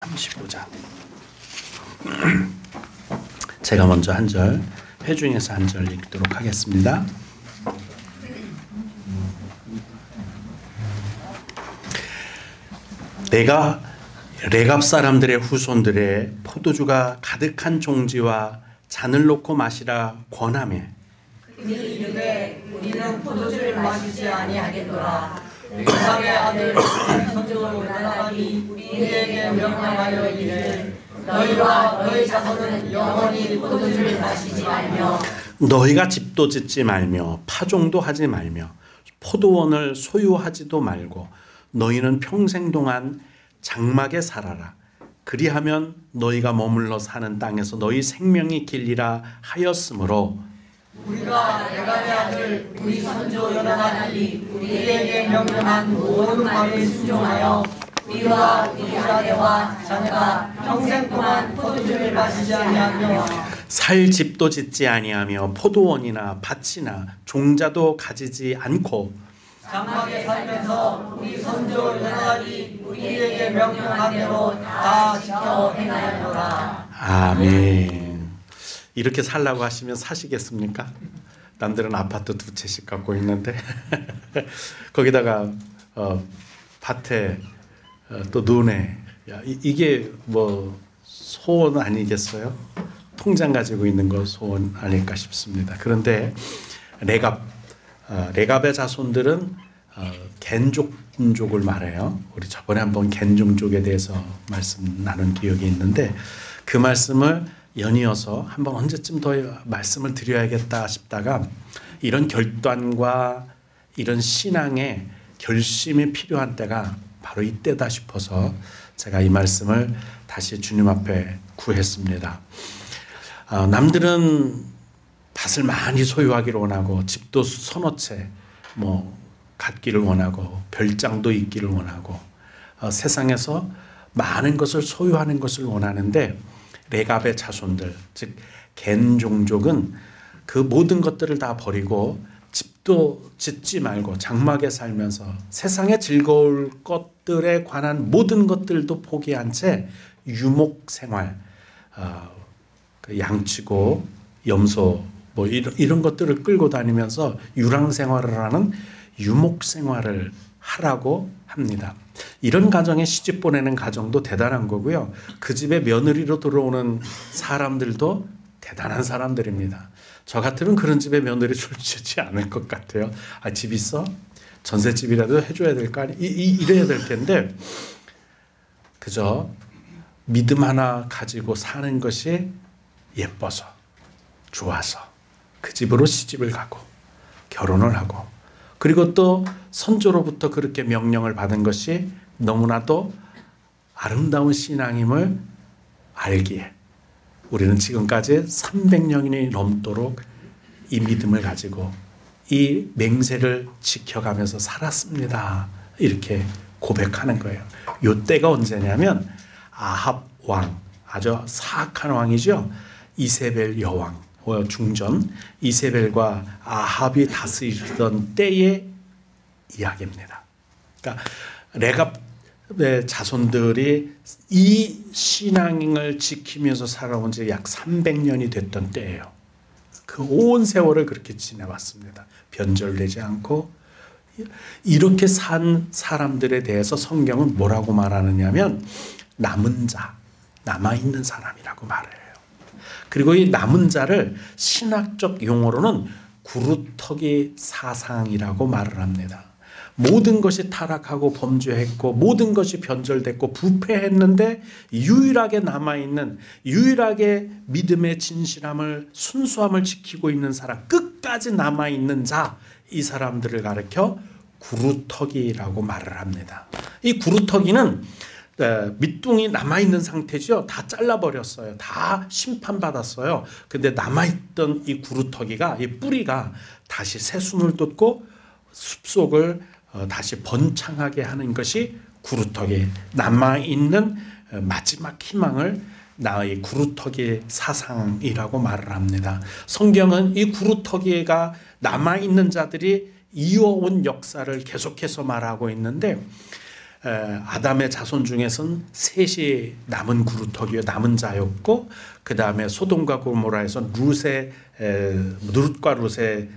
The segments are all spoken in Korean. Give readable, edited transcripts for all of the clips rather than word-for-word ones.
35장. 제가 먼저 한 절, 회중에서 한 절 읽도록 하겠습니다. 내가 레갑 사람들의 후손들의 포도주가 가득한 종지와 잔을 놓고 마시라 권하며 그들이 이르되 우리는 포도주를 마시지 아니하겠노라. 레갑의 아들 선조 요나단이 우리에게 명령하여 이르되 너희와 너희 자손은 영원히 포도주를 마시지 말며 너희가 집도 짓지 말며 파종도 하지 말며 포도원을 소유하지도 말고 너희는 평생 동안 장막에 살아라. 그리하면 너희가 머물러 사는 땅에서 너희 생명이 길리라 하였으므로 우리가 레갑의 아들 우리 선조 요나단이 우리에게 명령한 모든 말에 순종하여 우리와 우리 아내와 자녀가 평생 동안 포도주를 마시지 아니하며 살 집도 짓지 아니하며 포도원이나 밭이나 종자도 가지지 않고 장막에 살면서 우리 선조 요나단이 우리에게 명령한 대로 다 지켜 행하였노라. 아멘. 이렇게 살라고 하시면 사시겠습니까? 남들은 아파트 2채씩 갖고 있는데 거기다가 밭에 또 논에 이게 뭐 소원 아니겠어요? 통장 가지고 있는 거 소원 아닐까 싶습니다. 그런데 레갑의 자손들은 겐족족을 말해요. 우리 저번에 한번 겐종족에 대해서 말씀 나눈 기억이 있는데 그 말씀을 연이어서 한번 언제쯤 더 말씀을 드려야겠다 싶다가 이런 결단과 이런 신앙의 결심이 필요한 때가 바로 이때다 싶어서 제가 이 말씀을 다시 주님 앞에 구했습니다. 남들은 밭을 많이 소유하기를 원하고 집도 서너 채 갖기를 원하고 별장도 있기를 원하고 세상에서 많은 것을 소유하는 것을 원하는데 레갑의 자손들, 즉 겐종족은 그 모든 것들을 다 버리고 집도 짓지 말고 장막에 살면서 세상에 즐거울 것들에 관한 모든 것들도 포기한 채 유목 생활, 양치고 염소 이런 것들을 끌고 다니면서 유랑 생활을 하는 유목 생활을 하라고 합니다. 이런 가정에 시집 보내는 가정도 대단한 거고요. 그 집에 며느리로 들어오는 사람들도 대단한 사람들입니다. 저 같으면 그런 집에 며느리 주지 않을 것 같아요. 집 있어? 전셋집이라도 해줘야 될 거 아니야? 이래야 될 텐데 그저 믿음 하나 가지고 사는 것이 예뻐서 좋아서 그 집으로 시집을 가고 결혼을 하고 그리고 또 선조로부터 그렇게 명령을 받은 것이 너무나도 아름다운 신앙임을 알기에 우리는 지금까지 300년이 넘도록 이 믿음을 가지고 이 맹세를 지켜가면서 살았습니다. 이렇게 고백하는 거예요. 이 때가 언제냐면 아합 왕, 아주 사악한 왕이죠. 이세벨 여왕. 중전 이세벨과 아합이 다스리던 때의 이야기입니다. 그러니까 레갑의 자손들이 이 신앙을 지키면서 살아온 지 약 300년이 됐던 때예요. 그 온 세월을 그렇게 지내왔습니다. 변절되지 않고 이렇게 산 사람들에 대해서 성경은 뭐라고 말하느냐면 남은 자, 남아있는 사람이라고 말해요. 그리고 이 남은 자를 신학적 용어로는 구루터기 사상이라고 말을 합니다. 모든 것이 타락하고 범죄했고 모든 것이 변절됐고 부패했는데 유일하게 남아있는 유일하게 믿음의 진실함을 순수함을 지키고 있는 사람 끝까지 남아있는 자 이 사람들을 가리켜 구루터기라고 말을 합니다. 이 구루터기는 밑둥이 남아있는 상태죠. 다 잘라버렸어요. 다 심판받았어요. 근데 남아있던 이 구루터기가 이 뿌리가 다시 새순을 돋고 숲속을 다시 번창하게 하는 것이 구루터기 남아있는 마지막 희망을 나의 구루터기 사상이라고 말을 합니다. 성경은 이 구루터기가 남아있는 자들이 이어온 역사를 계속해서 말하고 있는데 아담의 자손 중에서는 셋이 남은 그루터기에 남은 자였고, 그 다음에 소돔과 고모라에서 룻과 룻의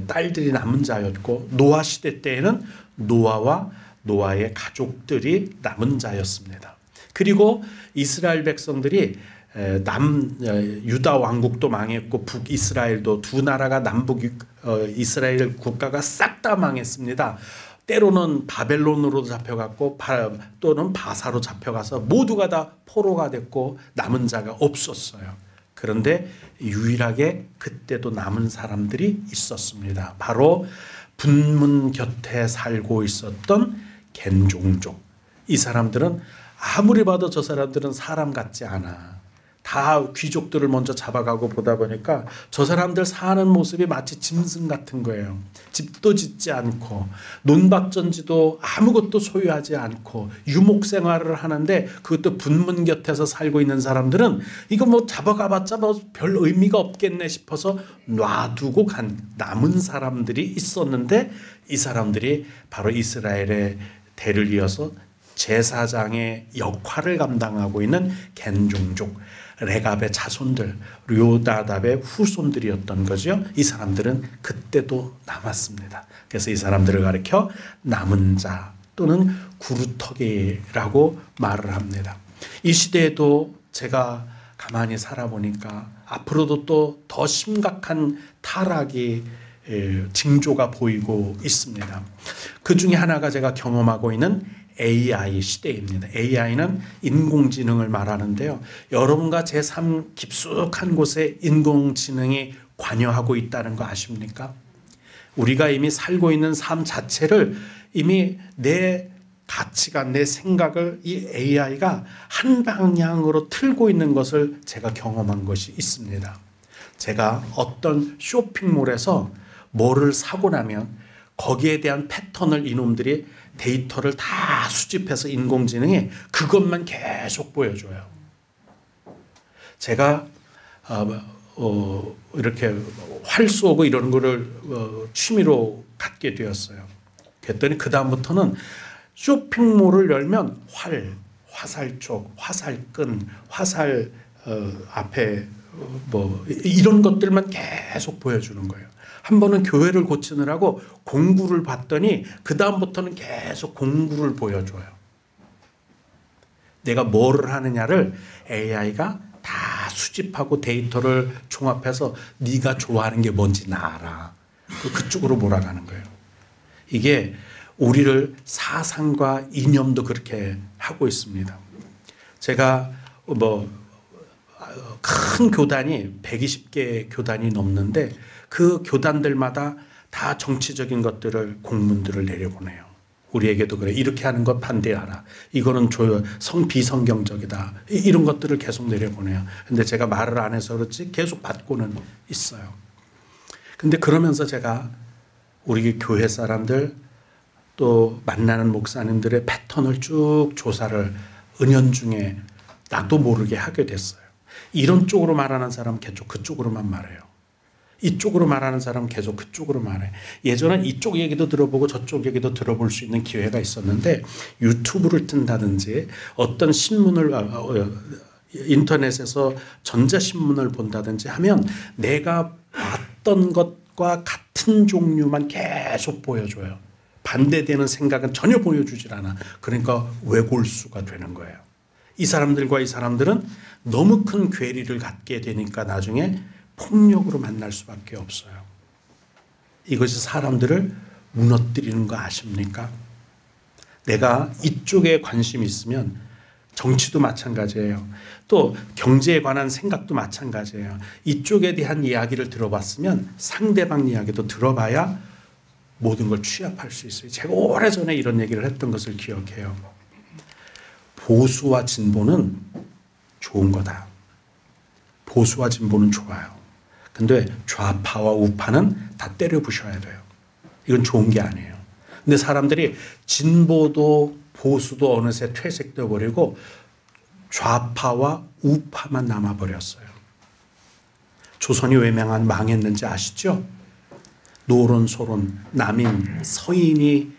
딸들이 남은 자였고, 노아 시대 때에는 노아와 노아의 가족들이 남은 자였습니다. 그리고 이스라엘 백성들이 유다 왕국도 망했고 북이스라엘도, 두 나라가 남북 이스라엘 국가가 싹 다 망했습니다. 때로는 바벨론으로 잡혀갔고 또는 바사로 잡혀가서 모두가 다 포로가 됐고 남은 자가 없었어요. 그런데 유일하게 그때도 남은 사람들이 있었습니다. 바로 분문 곁에 살고 있었던 겐종족. 이 사람들은 아무리 봐도 저 사람들은 사람 같지 않아. 다 귀족들을 먼저 잡아가고 보다 보니까 저 사람들 사는 모습이 마치 짐승 같은 거예요. 집도 짓지 않고 논밭전지도 아무것도 소유하지 않고 유목생활을 하는데, 그것도 분문 곁에서 살고 있는 사람들은 이거 뭐 잡아가봤자 뭐 별 의미가 없겠네 싶어서 놔두고 간 남은 사람들이 있었는데, 이 사람들이 바로 이스라엘의 대를 이어서 제사장의 역할을 감당하고 있는 겐종족, 레갑의 자손들, 요나답의 후손들이었던 거죠. 이 사람들은 그때도 남았습니다. 그래서 이 사람들을 가리켜 남은 자 또는 구루터기라고 말을 합니다. 이 시대에도 제가 가만히 살아보니까 앞으로도 또 더 심각한 타락이 징조가 보이고 있습니다. 그 중에 하나가 제가 경험하고 있는 AI 시대입니다. AI는 인공지능을 말하는데요. 여러분과 제 삶 깊숙한 곳에 인공지능이 관여하고 있다는 거 아십니까? 우리가 이미 살고 있는 삶 자체를 이미 내 가치관, 내 생각을 이 AI가 한 방향으로 틀고 있는 것을 제가 경험한 것이 있습니다. 제가 어떤 쇼핑몰에서 뭐를 사고 나면 거기에 대한 패턴을 이놈들이 데이터를 다 수집해서 인공지능이 그것만 계속 보여줘요. 제가 이렇게 활 쏘고 이런 거를 취미로 갖게 되었어요. 그랬더니 그 다음부터는 쇼핑몰을 열면 화살촉, 화살끈, 화살 앞에 뭐 이런 것들만 계속 보여주는 거예요. 한 번은 교회를 고치느라고 공구를 봤더니 그 다음부터는 계속 공구를 보여줘요. 내가 뭐를 하느냐를 AI가 다 수집하고 데이터를 종합해서 네가 좋아하는 게 뭔지 나 알아. 그쪽으로 몰아가는 거예요. 이게 우리를 사상과 이념도 그렇게 하고 있습니다. 제가 큰 교단이 120개 교단이 넘는데 그 교단들마다 다 정치적인 것들을, 공문들을 내려보내요. 우리에게도 그래. 이렇게 하는 것 반대하라. 이거는 비성경적이다. 이런 것들을 계속 내려보내요. 근데 제가 말을 안 해서 그렇지 계속 받고는 있어요. 근데 그러면서 제가 우리 교회 사람들 또 만나는 목사님들의 패턴을 쭉 조사를 은연중에 나도 모르게 하게 됐어요. 이런 쪽으로 말하는 사람 계속 그쪽으로만 말해요. 이쪽으로 말하는 사람 계속 그쪽으로 말해. 예전엔 이쪽 얘기도 들어보고 저쪽 얘기도 들어볼 수 있는 기회가 있었는데 유튜브를 뜬다든지 어떤 신문을 인터넷에서 전자신문을 본다든지 하면 내가 봤던 것과 같은 종류만 계속 보여줘요. 반대되는 생각은 전혀 보여주질 않아. 그러니까 외골수가 되는 거예요. 이 사람들과 이 사람들은 너무 큰 괴리를 갖게 되니까 나중에 폭력으로 만날 수밖에 없어요. 이것이 사람들을 무너뜨리는 거 아십니까? 내가 이쪽에 관심이 있으면 정치도 마찬가지예요. 또 경제에 관한 생각도 마찬가지예요. 이쪽에 대한 이야기를 들어봤으면 상대방 이야기도 들어봐야 모든 걸 취합할 수 있어요. 제가 오래전에 이런 얘기를 했던 것을 기억해요. 보수와 진보는 좋은 거다. 보수와 진보는 좋아요. 근데 좌파와 우파는 다 때려 부셔야 돼요. 이건 좋은 게 아니에요. 근데 사람들이 진보도 보수도 어느새 퇴색되어 버리고 좌파와 우파만 남아버렸어요. 조선이 왜 망했는지 아시죠? 노론, 소론, 남인, 서인이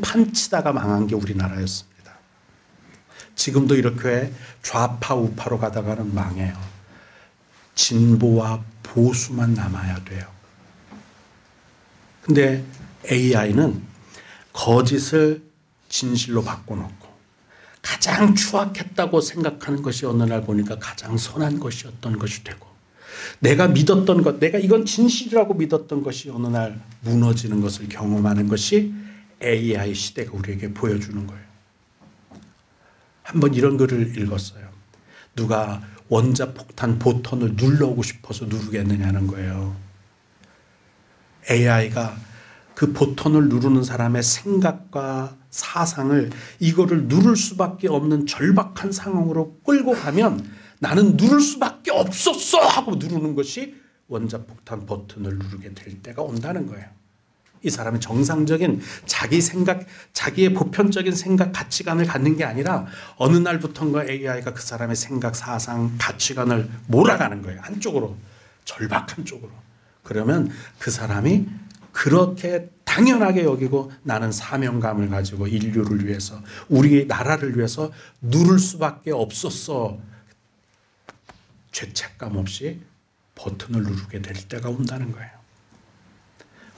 판치다가 망한 게 우리나라였습니다. 지금도 이렇게 좌파 우파로 가다가는 망해요. 진보와 보수만 남아야 돼요. 근데 AI는 거짓을 진실로 바꿔놓고 가장 추악했다고 생각하는 것이 어느 날 보니까 가장 선한 것이었던 것이 되고, 내가 믿었던 것, 내가 이건 진실이라고 믿었던 것이 어느 날 무너지는 것을 경험하는 것이 AI 시대가 우리에게 보여주는 거예요. 한번 이런 글을 읽었어요. 누가 원자폭탄 버튼을 눌러오고 싶어서 누르겠느냐는 거예요. AI가 그 버튼을 누르는 사람의 생각과 사상을 이거를 누를 수밖에 없는 절박한 상황으로 끌고 가면 나는 누를 수밖에 없었어 하고 누르는 것이 원자폭탄 버튼을 누르게 될 때가 온다는 거예요. 이 사람은 정상적인 자기 생각, 자기의 보편적인 생각, 가치관을 갖는 게 아니라 어느 날부터인가 AI가 그 사람의 생각, 사상, 가치관을 몰아가는 거예요. 한쪽으로, 절박한 쪽으로. 그러면 그 사람이 그렇게 당연하게 여기고 나는 사명감을 가지고 인류를 위해서, 우리 나라를 위해서 누를 수밖에 없었어. 죄책감 없이 버튼을 누르게 될 때가 온다는 거예요.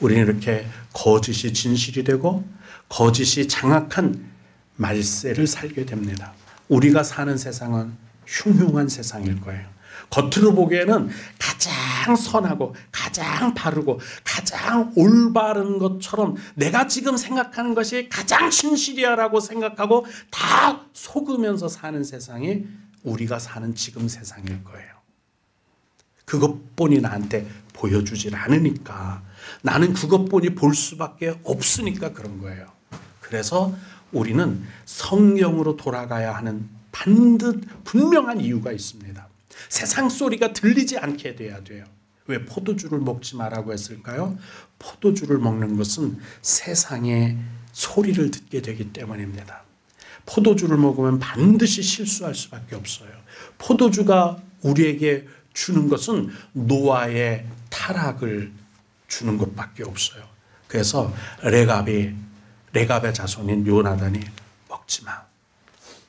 우리는 이렇게 거짓이 진실이 되고 거짓이 장악한 말세를 살게 됩니다. 우리가 사는 세상은 흉흉한 세상일 거예요. 겉으로 보기에는 가장 선하고 가장 바르고 가장 올바른 것처럼 내가 지금 생각하는 것이 가장 진실이야라고 생각하고 다 속으면서 사는 세상이 우리가 사는 지금 세상일 거예요. 그것뿐이 나한테 보여주질 않으니까, 나는 그것뿐이 볼 수밖에 없으니까 그런 거예요. 그래서 우리는 성경으로 돌아가야 하는 분명한 이유가 있습니다. 세상 소리가 들리지 않게 돼야 돼요. 왜 포도주를 먹지 말라고 했을까요? 포도주를 먹는 것은 세상의 소리를 듣게 되기 때문입니다. 포도주를 먹으면 반드시 실수할 수밖에 없어요. 포도주가 우리에게 주는 것은 노아의 타락을 주는 것밖에 없어요. 그래서 레갑의 자손인 요나단이 먹지 마.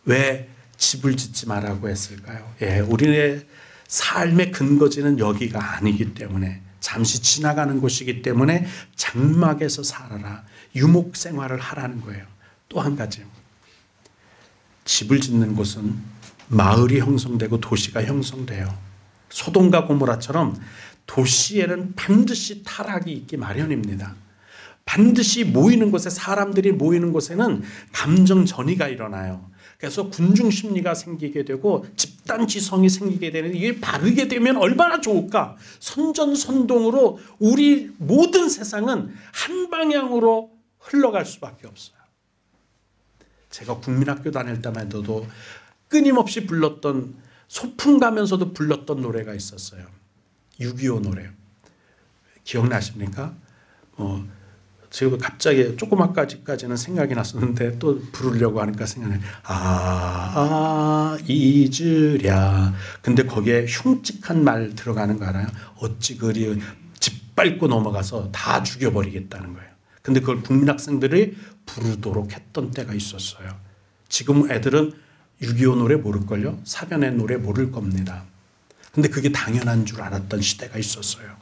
왜 집을 짓지 말라고 했을까요? 우리의 삶의 근거지는 여기가 아니기 때문에, 잠시 지나가는 곳이기 때문에 장막에서 살아라, 유목 생활을 하라는 거예요. 또 한 가지, 집을 짓는 곳은 마을이 형성되고 도시가 형성돼요. 소돔과 고모라처럼 도시에는 반드시 타락이 있기 마련입니다. 반드시 모이는 곳에, 사람들이 모이는 곳에는 감정 전이가 일어나요. 그래서 군중 심리가 생기게 되고 집단 지성이 생기게 되는데, 이게 바르게 되면 얼마나 좋을까? 선전선동으로 우리 모든 세상은 한 방향으로 흘러갈 수밖에 없어요. 제가 국민학교 다닐 때만 해도 끊임없이 불렀던, 소풍 가면서도 불렀던 노래가 있었어요. 6.25 노래. 기억나십니까? 제가 갑자기 조그마까지는 생각이 났었는데 또 부르려고 하니까 생각나요. 잊으랴. 근데 거기에 흉측한 말 들어가는 거 알아요? 어찌 그리 짓밟고 넘어가서 다 죽여버리겠다는 거예요. 근데 그걸 국민학생들이 부르도록 했던 때가 있었어요. 지금 애들은 6.25 노래 모를걸요? 사변의 노래 모를 겁니다. 근데 그게 당연한 줄 알았던 시대가 있었어요.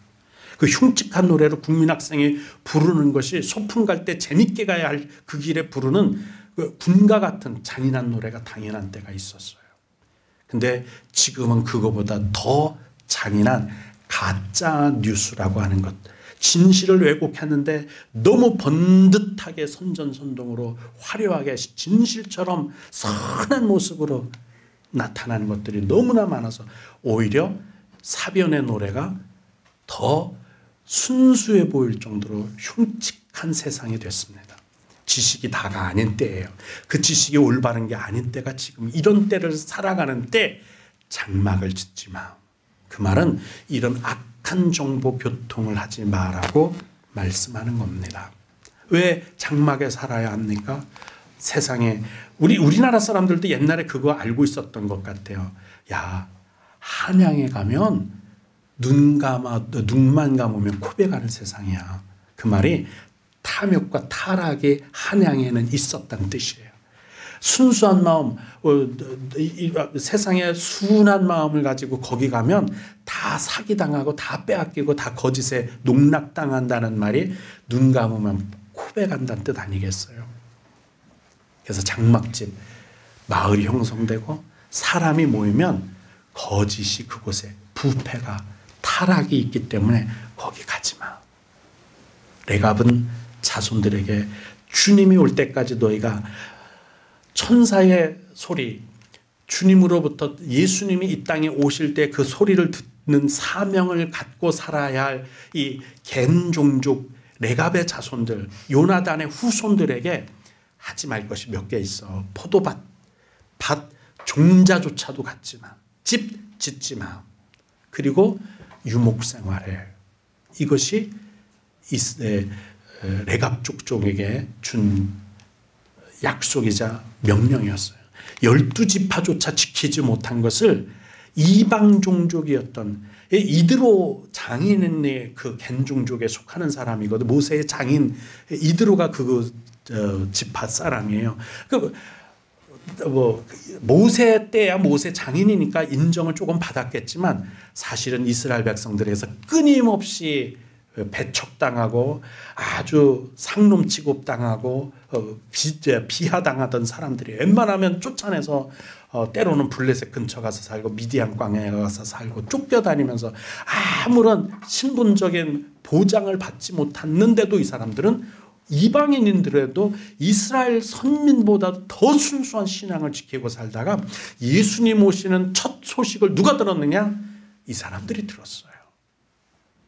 그 흉측한 노래로 국민학생이 부르는 것이 소풍 갈 때 재밌게 가야 할 그 길에 부르는 그 군가 같은 잔인한 노래가 당연한 때가 있었어요. 근데 지금은 그거보다 더 잔인한 가짜 뉴스라고 하는 것, 진실을 왜곡했는데 너무 번듯하게 선전선동으로 화려하게 진실처럼 선한 모습으로 나타나는 것들이 너무나 많아서 오히려 사변의 노래가 더 순수해 보일 정도로 흉측한 세상이 됐습니다. 지식이 다가 아닌 때예요. 그 지식이 올바른 게 아닌 때가 지금 이런 때를 살아가는 때, 장막을 짓지 마. 그 말은 이런 악한 정보 교통을 하지 마라고 말씀하는 겁니다. 왜 장막에 살아야 합니까? 세상에 우리나라 사람들도 옛날에 그거 알고 있었던 것 같아요. 야, 한양에 가면 눈만 감으면 코베 가는 세상이야. 그 말이 탐욕과 타락이 한양에는 있었다는 뜻이에요. 순수한 마음, 세상에 순한 마음을 가지고 거기 가면 다 사기당하고 다 빼앗기고 다 거짓에 농락당한다는 말이 눈 감으면 고백한다는 뜻 아니겠어요? 그래서 장막집, 마을이 형성되고 사람이 모이면 거짓이 그곳에 부패가 타락이 있기 때문에 거기 가지 마. 레갑은 자손들에게 주님이 올 때까지 너희가 천사의 소리, 주님으로부터 예수님이 이 땅에 오실 때 그 소리를 듣는 사명을 갖고 살아야 할 이 겐 종족 레갑의 자손들, 요나단의 후손들에게 하지 말 것이 몇 개 있어. 포도밭, 밭 종자조차도 갖지 마. 집 짓지 마. 그리고 유목생활해. 이것이 레갑 족족에게 준 약속이자 명령이었어요. 12지파조차 지키지 못한 것을 이방 종족이었던 이드로 장인의 그 겐 종족에 속하는 사람이거든. 모세의 장인 이드로가 그 지파 사람이에요. 모세 때야 모세 장인이니까 인정을 조금 받았겠지만 사실은 이스라엘 백성들에서 끊임없이 배척당하고 아주 상놈 취급당하고 비하당하던 사람들이 웬만하면 쫓아내서 때로는 블레셋 근처 가서 살고 미디안 광야에 가서 살고 쫓겨다니면서 아무런 신분적인 보장을 받지 못했는데도 이 사람들은 이방인인들에도 이스라엘 선민보다 더 순수한 신앙을 지키고 살다가 예수님 오시는 첫 소식을 누가 들었느냐? 이 사람들이 들었어요.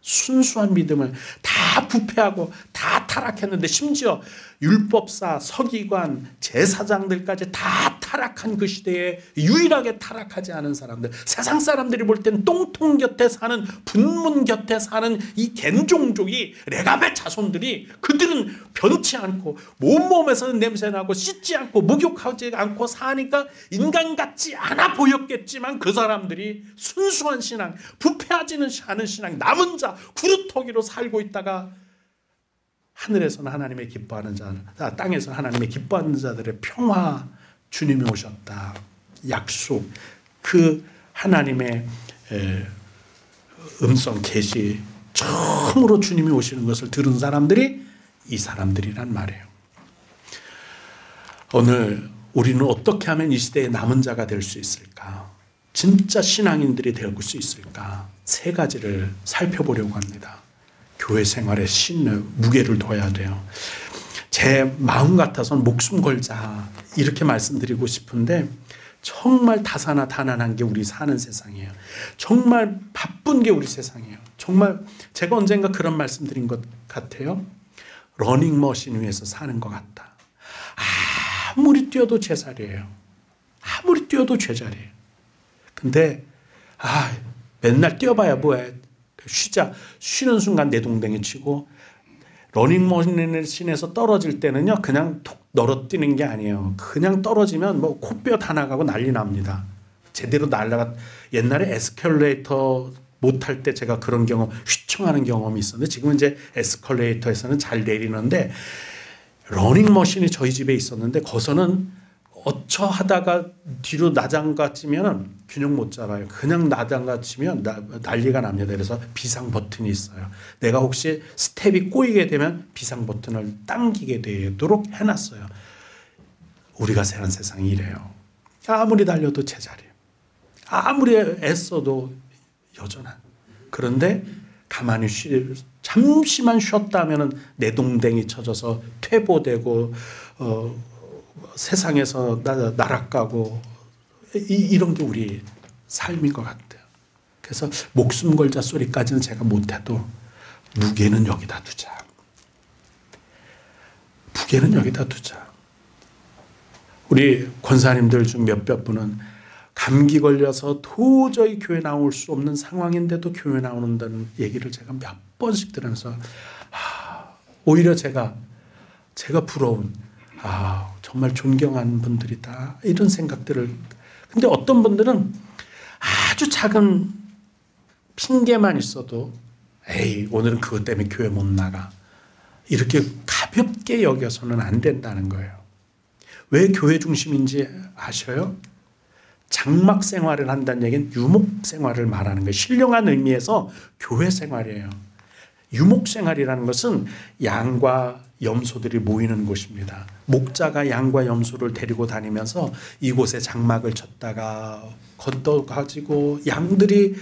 순수한 믿음을 다 부패하고 다 타락했는데 심지어 율법사, 서기관, 제사장들까지 다 타락한 그 시대에 유일하게 타락하지 않은 사람들, 세상 사람들이 볼 땐 똥통 곁에 사는 분문 곁에 사는 이 겐 종족이 레갑의 자손들이 그들은 변치 않고 몸에서는 냄새나고 씻지 않고 목욕하지 않고 사니까 인간 같지 않아 보였겠지만 그 사람들이 순수한 신앙, 부패하지는 않은 신앙, 남은 자 구루터기로 살고 있다가 하늘에서는 하나님의 기뻐하는 자, 땅에서는 하나님의 기뻐하는 자들의 평화, 주님이 오셨다. 약속, 그 하나님의 음성 계시, 처음으로 주님이 오시는 것을 들은 사람들이 이 사람들이란 말이에요. 오늘 우리는 어떻게 하면 이 시대의 남은 자가 될 수 있을까? 진짜 신앙인들이 될 수 있을까? 세 가지를 살펴보려고 합니다. 교회 생활에 무게를 둬야 돼요. 제 마음 같아서는 목숨 걸자 이렇게 말씀드리고 싶은데 정말 다산화다난한 게 우리 사는 세상이에요. 정말 바쁜 게 우리 세상이에요. 정말 제가 언젠가 그런 말씀드린 것 같아요. 러닝머신 위에서 사는 것 같다. 아무리 뛰어도 제자리예요. 아무리 뛰어도 제자리예요. 근데 맨날 뛰어봐야 뭐해. 쉬는 순간 내동댕이 치고 러닝머신에서 떨어질 때는요 그냥 톡 널어뛰는 게 아니에요. 그냥 떨어지면 뭐 코뼈 다 나가고 난리 납니다. 제대로 날아가. 옛날에 에스컬레이터 못할 때 제가 그런 경험, 휘청하는 경험이 있었는데 지금은 이제 에스컬레이터에서는 잘 내리는데 러닝머신이 저희 집에 있었는데 거기서는 어처하다가 뒤로 나장가 치면 균형 못 잡아요. 그냥 나장가 치면 난리가 납니다. 그래서 비상 버튼이 있어요. 내가 혹시 스텝이 꼬이게 되면 비상 버튼을 당기게 되도록 해놨어요. 우리가 사는 세상이 이래요. 아무리 달려도 제자리예요. 아무리 애써도 여전한. 그런데 가만히 잠시만 쉬었다 하면 내동댕이 쳐져서 퇴보되고 세상에서 나락가고 이런 게 우리 삶인 것 같아요. 그래서 목숨 걸자 소리까지는 제가 못해도 무게는 여기다 두자. 무게는 여기다 두자. 우리 권사님들 중 몇몇 분은 감기 걸려서 도저히 교회 나올 수 없는 상황인데도 교회 나오는다는 얘기를 제가 몇 번씩 들으면서 오히려 제가 부러운 정말 존경하는 분들이다 이런 생각들을. 근데 어떤 분들은 아주 작은 핑계만 있어도 에이 오늘은 그것 때문에 교회 못 나가 이렇게 가볍게 여겨서는 안 된다는 거예요. 왜 교회 중심인지 아셔요? 장막 생활을 한다는 얘기는 유목 생활을 말하는 거예요. 신령한 의미에서 교회 생활이에요. 유목 생활이라는 것은 양과 염소들이 모이는 곳입니다. 목자가 양과 염소를 데리고 다니면서 이곳에 장막을 쳤다가 걷어가지고 양들이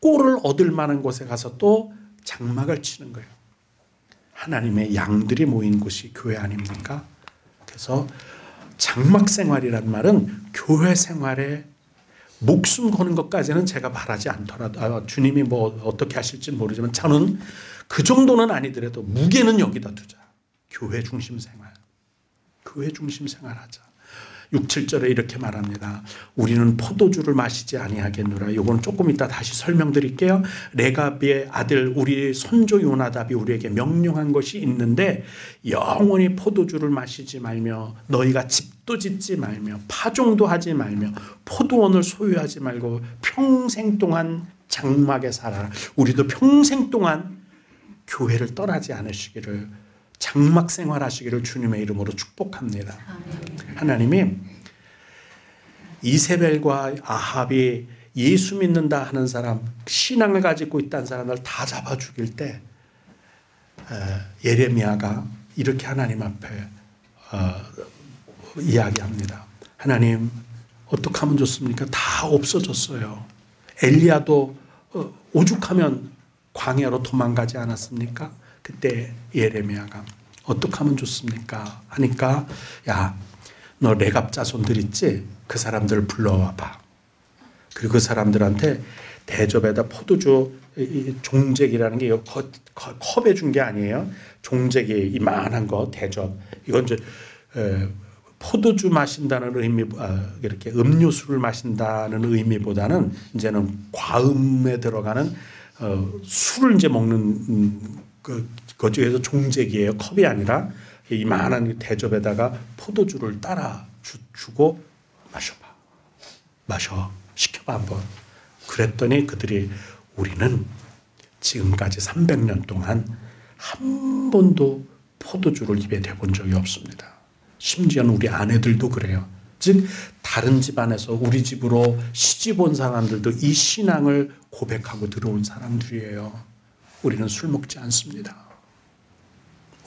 꼴을 얻을 만한 곳에 가서 또 장막을 치는 거예요. 하나님의 양들이 모인 곳이 교회 아닙니까? 그래서 장막 생활이란 말은 교회 생활에 목숨 거는 것까지는 제가 바라지 않더라도 주님이 뭐 어떻게 하실지는 모르지만 저는 그 정도는 아니더라도 무게는 여기다 두자. 교회 중심 생활. 교회 중심 생활하자. 6, 7절에 이렇게 말합니다. 우리는 포도주를 마시지 아니하겠노라. 이건 조금 이따 다시 설명드릴게요. 레갑의 아들 우리 손조 요나답이 우리에게 명령한 것이 있는데 영원히 포도주를 마시지 말며 너희가 집도 짓지 말며 파종도 하지 말며 포도원을 소유하지 말고 평생 동안 장막에 살아라. 우리도 평생 동안 교회를 떠나지 않으시기를 장막 생활하시기를 주님의 이름으로 축복합니다. 하나님이 이세벨과 아합이 예수 믿는다 하는 사람, 신앙을 가지고 있다는 사람을 다 잡아 죽일 때 예레미야가 이렇게 하나님 앞에 이야기합니다. 하나님 어떻게 하면 좋습니까? 다 없어졌어요. 엘리야도 오죽하면 광야로 도망가지 않았습니까? 그때 예레미야가 어떻게 하면 좋습니까? 하니까 야, 너 레갑 자손들 있지? 그 사람들을 불러와봐. 그리고 그 사람들한테 대접에다 포도주 종잭이라는 게 컵에 준 게 아니에요. 종잭이 이만한 거 대접. 이건 이제 포도주 마신다는 의미, 이렇게 음료수를 마신다는 의미보다는 이제는 과음에 들어가는 술을 이제 먹는 그중에서 종잭이에요. 컵이 아니라 이만한 대접에다가 포도주를 따라 주고 마셔봐. 마셔. 시켜봐 한번. 그랬더니 그들이 우리는 지금까지 300년 동안 한 번도 포도주를 입에 대본 적이 없습니다. 심지어는 우리 아내들도 그래요. 즉 다른 집안에서 우리 집으로 시집 온 사람들도 이 신앙을 고백하고 들어온 사람들이에요. 우리는 술 먹지 않습니다.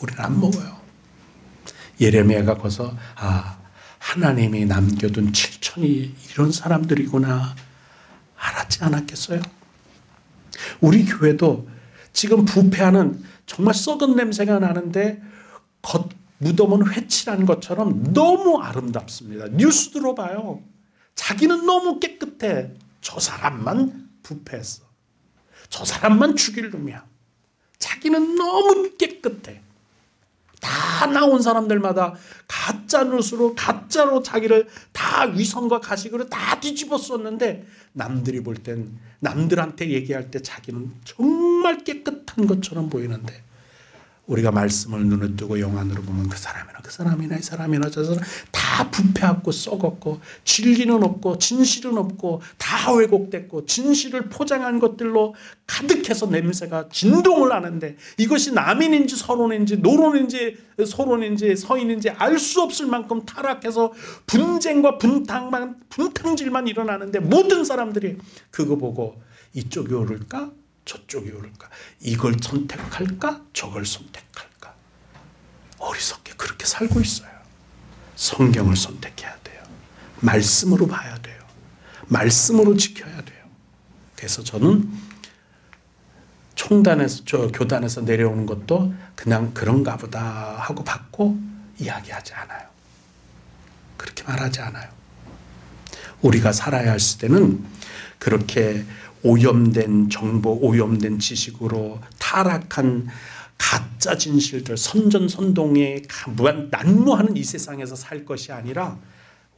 우리는 안 먹어요. 예레미야가 거기서 하나님이 남겨둔 7천이 이런 사람들이구나 알았지 않았겠어요? 우리 교회도 지금 부패하는 정말 썩은 냄새가 나는데 겉 무덤은 회칠한 것처럼 너무 아름답습니다. 뉴스 들어봐요. 자기는 너무 깨끗해. 저 사람만 부패했어. 저 사람만 죽일 놈이야. 자기는 너무 깨끗해. 다 나온 사람들마다 가짜 뉴스로 가짜로 자기를 다 위선과 가식으로 다 뒤집어 썼는데 남들이 볼 땐 남들한테 얘기할 때 자기는 정말 깨끗한 것처럼 보이는데 우리가 말씀을 눈에 뜨고 영안으로 보면 그 사람이나 이 사람이나 저 사람 다 부패하고 썩었고 진리는 없고 진실은 없고 다 왜곡됐고 진실을 포장한 것들로 가득해서 냄새가 진동을 하는데 이것이 남인인지 서론인지 노론인지 소론인지 서인인지 알 수 없을 만큼 타락해서 분쟁과 분탕질만 일어나는데 모든 사람들이 그거 보고 이쪽이 오를까? 저쪽이 오를까? 이걸 선택할까? 저걸 선택할까? 어리석게 그렇게 살고 있어요. 성경을 선택해야 돼요. 말씀으로 봐야 돼요. 말씀으로 지켜야 돼요. 그래서 저는 교단에서 내려오는 것도 그냥 그런가 보다 하고 받고 이야기하지 않아요. 그렇게 말하지 않아요. 우리가 살아야 할 때는 그렇게 오염된 정보, 오염된 지식으로 타락한 가짜 진실들, 선전선동에 난무하는 이 세상에서 살 것이 아니라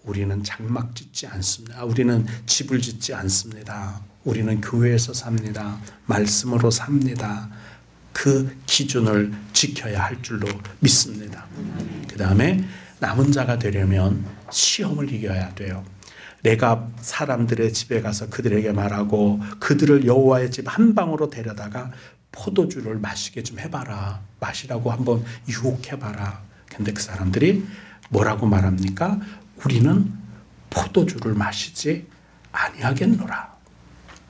우리는 장막 짓지 않습니다. 우리는 집을 짓지 않습니다. 우리는 교회에서 삽니다. 말씀으로 삽니다. 그 기준을 지켜야 할 줄로 믿습니다. 그 다음에 남은 자가 되려면 시험을 이겨야 돼요. 내가 사람들의 집에 가서 그들에게 말하고 그들을 여호와의 집 한 방으로 데려다가 포도주를 마시게 좀 해봐라. 마시라고 한번 유혹해봐라. 근데 그 사람들이 뭐라고 말합니까? 우리는 포도주를 마시지 아니하겠노라.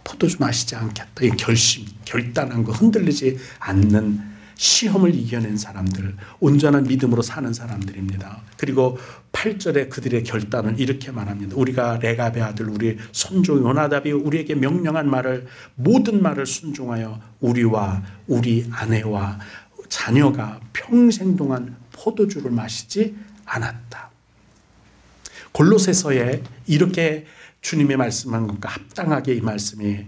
포도주 마시지 않겠다. 이 결심, 결단한 거, 흔들리지 않는 시험을 이겨낸 사람들, 온전한 믿음으로 사는 사람들입니다. 그리고 8절에 그들의 결단을 이렇게 말합니다. 우리가 레갑의 아들 우리 손주 요나답이 우리에게 명령한 말을, 모든 말을 순종하여 우리와 우리 아내와 자녀가 평생 동안 포도주를 마시지 않았다. 골로새서에 이렇게 주님의 말씀한 것과 합당하게 이 말씀이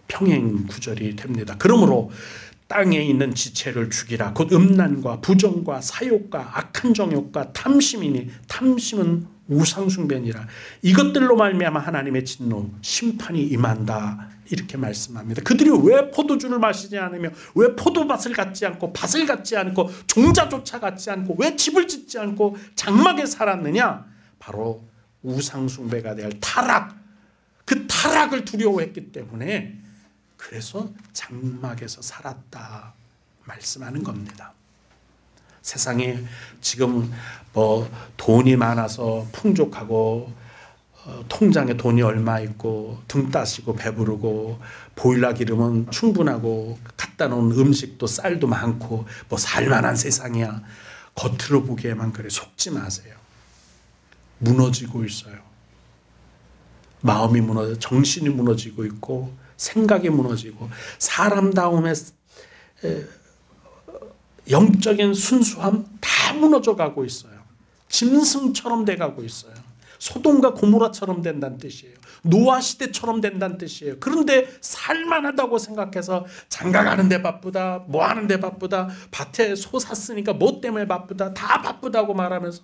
평행 구절이 됩니다. 그러므로 땅에 있는 지체를 죽이라. 곧 음란과 부정과 사욕과 악한 정욕과 탐심이니 탐심은 우상숭배니라. 이것들로 말미암아 하나님의 진노 심판이 임한다. 이렇게 말씀합니다. 그들이 왜 포도주를 마시지 않으며 왜 포도밭을 갖지 않고 밭을 갖지 않고 종자조차 갖지 않고 왜 집을 짓지 않고 장막에 살았느냐? 바로 우상숭배가 될 타락, 그 타락을 두려워했기 때문에 그래서 장막에서 살았다 말씀하는 겁니다. 세상에 지금 뭐 돈이 많아서 풍족하고 통장에 돈이 얼마 있고 등 따시고 배부르고 보일러 기름은 충분하고 갖다 놓은 음식도 쌀도 많고 뭐 살만한 세상이야. 겉으로 보기에만 그래. 속지 마세요. 무너지고 있어요. 마음이 무너져, 정신이 무너지고 있고 생각이 무너지고 사람다움의 영적인 순수함 다 무너져 가고 있어요. 짐승처럼 돼가고 있어요. 소돔과 고모라처럼 된다는 뜻이에요. 노아 시대처럼 된다는 뜻이에요. 그런데 살만하다고 생각해서 장가가는 데 바쁘다, 뭐 하는 데 바쁘다, 밭에 소 샀으니까 뭐 때문에 바쁘다, 다 바쁘다고 말하면서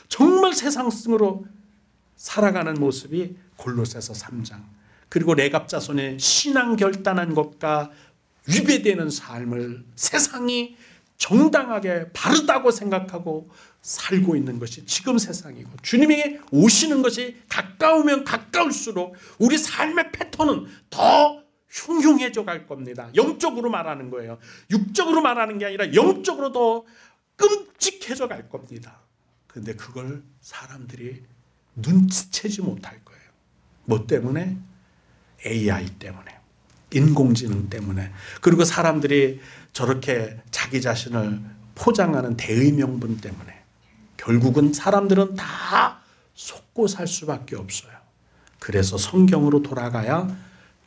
정말 세상승으로 살아가는 모습이 골로새서 3장, 그리고 레갑 자손의 신앙 결단한 것과 위배되는 삶을 세상이 정당하게 바르다고 생각하고 살고 있는 것이 지금 세상이고, 주님에게 오시는 것이 가까우면 가까울수록 우리 삶의 패턴은 더 흉흉해져 갈 겁니다. 영적으로 말하는 거예요. 육적으로 말하는 게 아니라 영적으로 더 끔찍해져 갈 겁니다. 그런데 그걸 사람들이 눈치채지 못할 거예요. 뭐 때문에? AI 때문에, 인공지능 때문에, 그리고 사람들이 저렇게 자기 자신을 포장하는 대의 명분 때문에 결국은 사람들은 다 속고 살 수밖에 없어요. 그래서 성경으로 돌아가야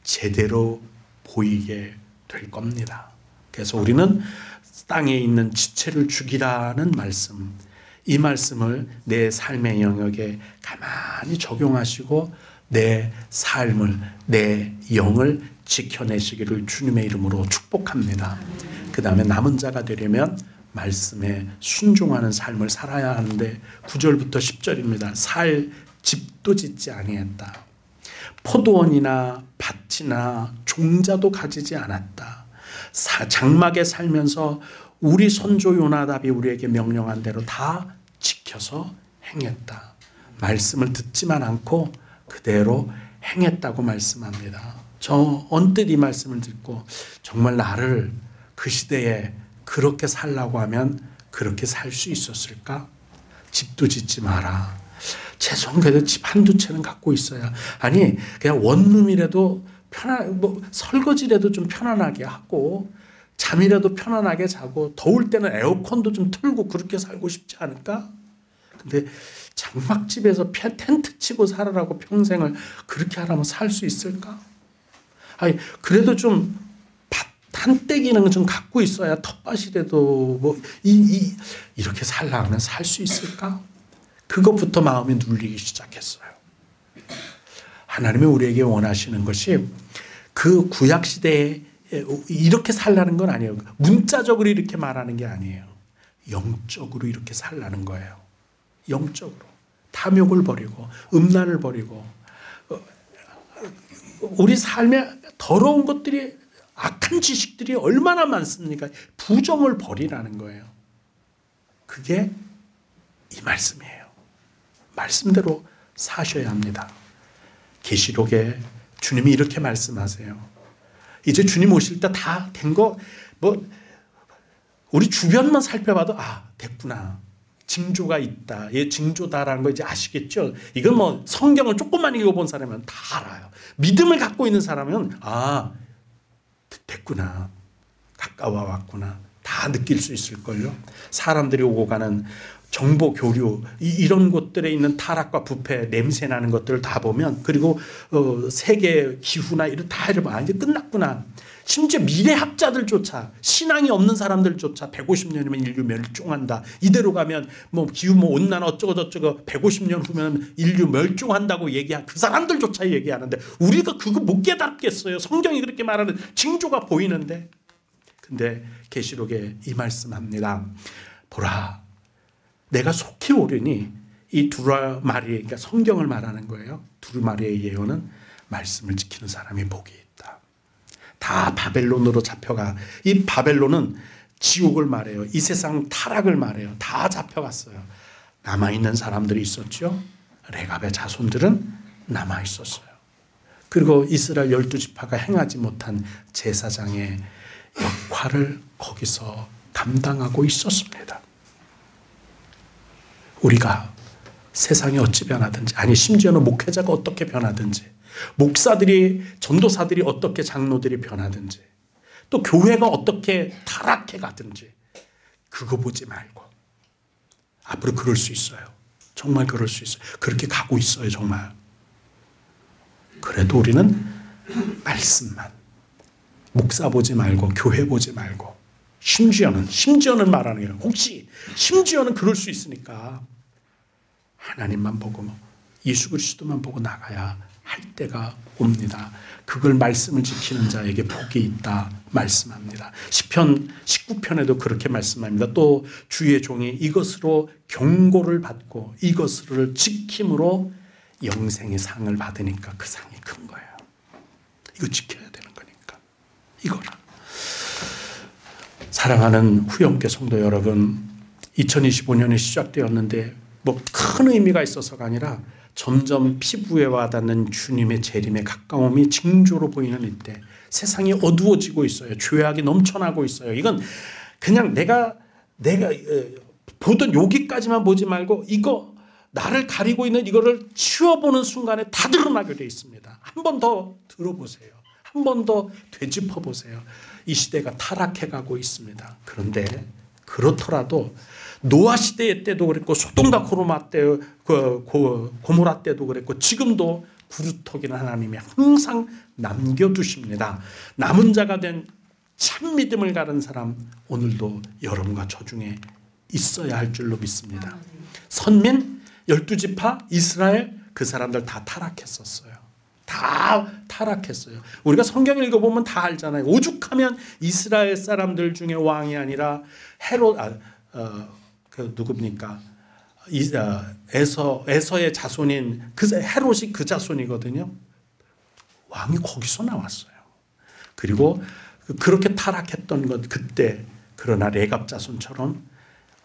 제대로 보이게 될 겁니다. 그래서 우리는 땅에 있는 지체를 죽이라는 말씀, 이 말씀을 내 삶의 영역에 가만히 적용하시고 내 삶을, 내 영을 지켜내시기를 주님의 이름으로 축복합니다. 그 다음에 남은 자가 되려면 말씀에 순종하는 삶을 살아야 하는데 9절부터 10절입니다. 살 집도 짓지 아니했다. 포도원이나 밭이나 종자도 가지지 않았다. 장막에 살면서 우리 선조 요나답이 우리에게 명령한 대로 다 지켜서 행했다. 말씀을 듣지만 않고 그대로 행했다고 말씀합니다. 저 언뜻 이 말씀을 듣고 정말 나를 그 시대에 그렇게 살라고 하면 그렇게 살 수 있었을까? 집도 짓지 마라. 최소한 그래도 집 한두 채는 갖고 있어야. 아니 그냥 원룸이라도 뭐 설거지라도 좀 편안하게 하고 잠이라도 편안하게 자고 더울 때는 에어컨도 좀 틀고 그렇게 살고 싶지 않을까? 근데 장막집에서 텐트 치고 살아라고 평생을 그렇게 하라면 살 수 있을까? 아니 그래도 좀 한떼기는 좀 갖고 있어야 텃밭이라도 뭐 이렇게 살라면 살 수 있을까? 그것부터 마음이 눌리기 시작했어요. 하나님이 우리에게 원하시는 것이 그 구약 시대에 이렇게 살라는 건 아니에요. 문자적으로 이렇게 말하는 게 아니에요. 영적으로 이렇게 살라는 거예요. 영적으로 탐욕을 버리고 음란을 버리고 우리 삶에 더러운 것들이, 악한 지식들이 얼마나 많습니까? 부정을 버리라는 거예요. 그게 이 말씀이에요. 말씀대로 사셔야 합니다. 계시록에 주님이 이렇게 말씀하세요. 이제 주님 오실 때 다 된 거, 뭐 우리 주변만 살펴봐도 아 됐구나. 징조가 있다. 얘 징조다라는 거 이제 아시겠죠? 이건 뭐 성경을 조금만 읽어본 사람은 다 알아요. 믿음을 갖고 있는 사람은 됐구나. 가까워 왔구나. 다 느낄 수 있을걸요. 사람들이 오고 가는 정보 교류 이런 곳들에 있는 타락과 부패 냄새 나는 것들을 다 보면, 그리고 세계 기후나 이런 다 이러면 이제 끝났구나. 심지어 미래학자들조차, 신앙이 없는 사람들조차 150년이면 인류 멸종한다. 이대로 가면 뭐 기후 뭐 온난 어쩌고 저쩌고 150년 후면 인류 멸종한다고 얘기한 그 사람들조차 얘기하는데 우리가 그거 못 깨닫겠어요. 성경이 그렇게 말하는 징조가 보이는데. 근데 계시록에 이 말씀합니다. 보라, 내가 속히 오르니, 이 두루마리, 그러니까 성경을 말하는 거예요. 두루마리의 예언은 말씀을 지키는 사람이 복이 있다. 다 바벨론으로 잡혀가. 이 바벨론은 지옥을 말해요. 이 세상 타락을 말해요. 다 잡혀갔어요. 남아있는 사람들이 있었죠. 레갑의 자손들은 남아있었어요. 그리고 이스라엘 12지파가 행하지 못한 제사장의 역할을 거기서 감당하고 있었습니다. 우리가 세상이 어찌 변하든지, 아니 심지어는 목회자가 어떻게 변하든지, 목사들이, 전도사들이 어떻게, 장로들이 변하든지, 또 교회가 어떻게 타락해 가든지 그거 보지 말고 앞으로 그럴 수 있어요. 정말 그럴 수 있어요. 그렇게 가고 있어요. 정말. 그래도 우리는 말씀만, 목사 보지 말고 교회 보지 말고, 심지어는 말하는 거예요. 혹시 심지어는 그럴 수 있으니까 하나님만 보고 예수 그리스도만 보고 나가야 할 때가 옵니다. 그걸 말씀을 지키는 자에게 복이 있다 말씀합니다. 시편 19편에도 그렇게 말씀합니다. 또 주의 종이 이것으로 경고를 받고 이것을 지킴으로 영생의 상을 받으니까 그 상이 큰 거예요. 이거 지켜야 되는 거니까. 이거를. 사랑하는 후영계 성도 여러분, 2025년이 시작되었는데 뭐 큰 의미가 있어서가 아니라 점점 피부에 와닿는 주님의 재림의 가까움이 징조로 보이는 이때 세상이 어두워지고 있어요. 죄악이 넘쳐나고 있어요. 이건 그냥 내가 보던 여기까지만 보지 말고 이거 나를 가리고 있는 이거를 치워보는 순간에 다 드러나게 되어 있습니다. 한 번 더 들어보세요. 한 번 더 되짚어 보세요. 이 시대가 타락해가고 있습니다. 그런데 그렇더라도 노아 시대 때도 그랬고 소돔과 고모라 때도 그랬고 지금도 구루터기는 하나님이 항상 남겨두십니다. 남은 자가 된 참 믿음을 가른 사람 오늘도 여러분과 저 중에 있어야 할 줄로 믿습니다. 선민 12지파 이스라엘 그 사람들 다 타락했었어요. 다 타락했어요. 우리가 성경 읽어보면 다 알잖아요. 오죽하면 이스라엘 사람들 중에 왕이 아니라 누굽니까? 에서의 자손인 헤롯이 그 자손이거든요. 왕이 거기서 나왔어요. 그리고 그렇게 타락했던 것 그때, 그러나 레갑 자손처럼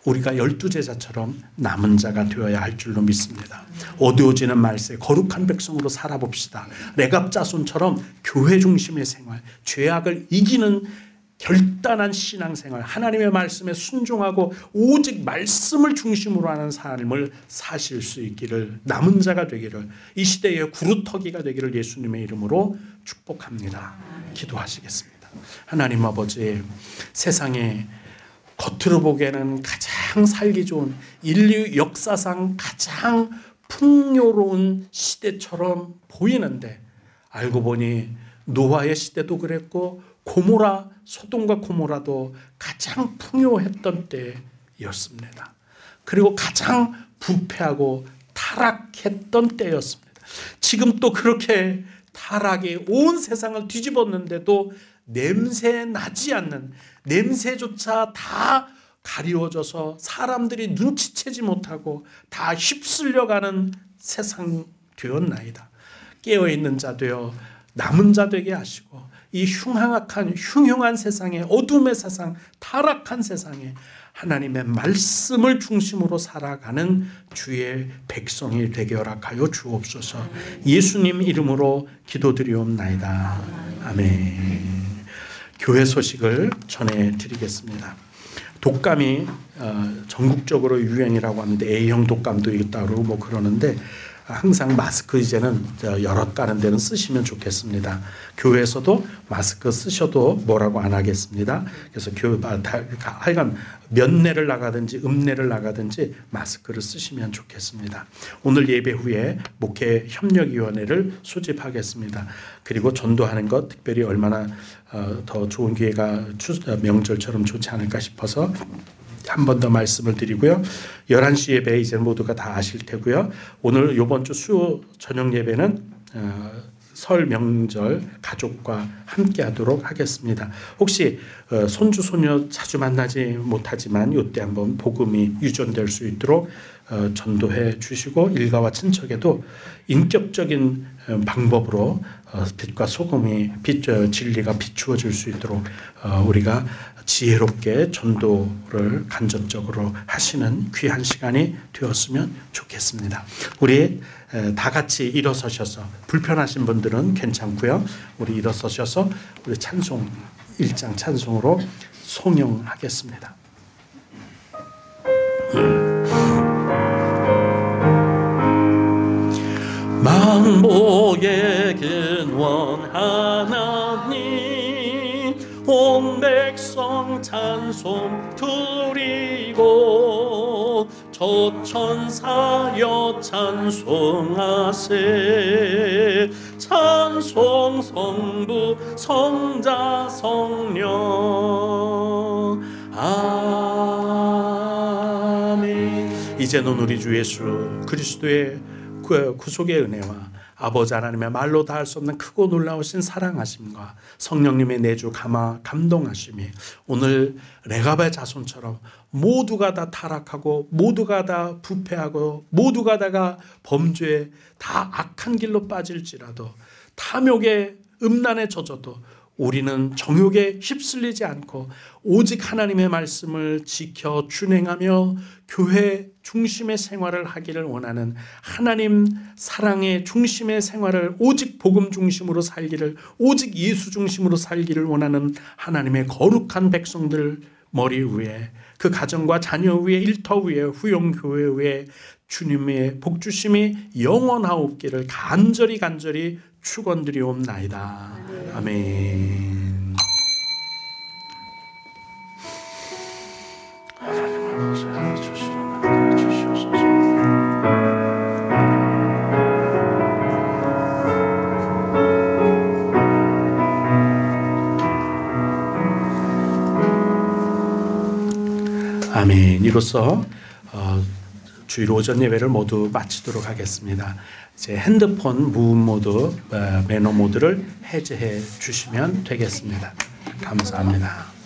우리가 12제자처럼 남은 자가 되어야 할 줄로 믿습니다. 어두워지는 말세 거룩한 백성으로 살아봅시다. 레갑 자손처럼 교회 중심의 생활, 죄악을 이기는 결단한 신앙생활, 하나님의 말씀에 순종하고 오직 말씀을 중심으로 하는 삶을 사실 수 있기를, 남은 자가 되기를, 이 시대의 구루터기가 되기를 예수님의 이름으로 축복합니다. 기도하시겠습니다. 하나님 아버지, 세상에 겉으로 보기에는 가장 살기 좋은, 인류 역사상 가장 풍요로운 시대처럼 보이는데 알고 보니 노아의 시대도 그랬고 소돔과 고모라도 가장 풍요했던 때였습니다. 그리고 가장 부패하고 타락했던 때였습니다. 지금 또 그렇게 타락이 온 세상을 뒤집었는데도 냄새 나지 않는, 냄새조차 다 가리워져서 사람들이 눈치채지 못하고 다 휩쓸려가는 세상 되었나이다. 깨어있는 자 되어 남은 자 되게 하시고 이 흉흉한 세상에, 어둠의 세상, 타락한 세상에 하나님의 말씀을 중심으로 살아가는 주의 백성이 되게 허락하여 주옵소서. 예수님 이름으로 기도드리옵나이다. 아멘. 교회 소식을 전해드리겠습니다. 독감이 전국적으로 유행이라고 하는데 A형 독감도 있다고 뭐 그러는데 항상 마스크 이제는 여럿 가는 데는 쓰시면 좋겠습니다. 교회에서도 마스크 쓰셔도 뭐라고 안 하겠습니다. 그래서 하여간 면내를 나가든지 읍내를 나가든지 마스크를 쓰시면 좋겠습니다. 오늘 예배 후에 목회 협력위원회를 소집하겠습니다. 그리고 전도하는 것 특별히 얼마나 더 좋은 기회가 명절처럼 좋지 않을까 싶어서 한 번 더 말씀을 드리고요. 11시 예배 이제 모두가 다 아실 테고요. 오늘 이번 주 수요 저녁 예배는 설 명절 가족과 함께 하도록 하겠습니다. 혹시 손주 손녀 자주 만나지 못하지만 이때 한번 복음이 유전될 수 있도록 전도해 주시고 일가와 친척에도 인격적인 방법으로 빛과 소금이 진리가 비추어질 수 있도록 우리가 지혜롭게 전도를 간접적으로 하시는 귀한 시간이 되었으면 좋겠습니다. 우리 다 같이 일어서셔서 불편하신 분들은 괜찮고요. 우리 일어서셔서 우리 찬송 1장 찬송으로 송영하겠습니다. 만복의 근원 하나님 온 백성 찬송 드리고 저천사여 찬송하세 찬송 성부 성자 성령 아멘. 이제는 우리 주 예수 그리스도의 구속의 은혜와 아버지 하나님의 말로 다 할 수 없는 크고 놀라우신 사랑하심과 성령님의 내주 감동하심이 오늘 레갑의 자손처럼 모두가 다 타락하고 모두가 다 부패하고 모두가 다가 범죄에 다 악한 길로 빠질지라도 탐욕의 음란에 젖어도 우리는 정욕에 휩쓸리지 않고 오직 하나님의 말씀을 지켜 준행하며 교회 중심의 생활을 하기를 원하는 하나님 사랑의 중심의 생활을 오직 복음 중심으로 살기를 오직 예수 중심으로 살기를 원하는 하나님의 거룩한 백성들 머리 위에 그 가정과 자녀 위에 일터 위에 후용교회 위에 주님의 복주심이 영원하옵기를 간절히 축원드리옵나이다. 아멘. 아멘. 이로써 주일 오전 예배를 모두 마치도록 하겠습니다. 이제 핸드폰 무음 모드, 매너 모드를 해제해 주시면 되겠습니다. 감사합니다.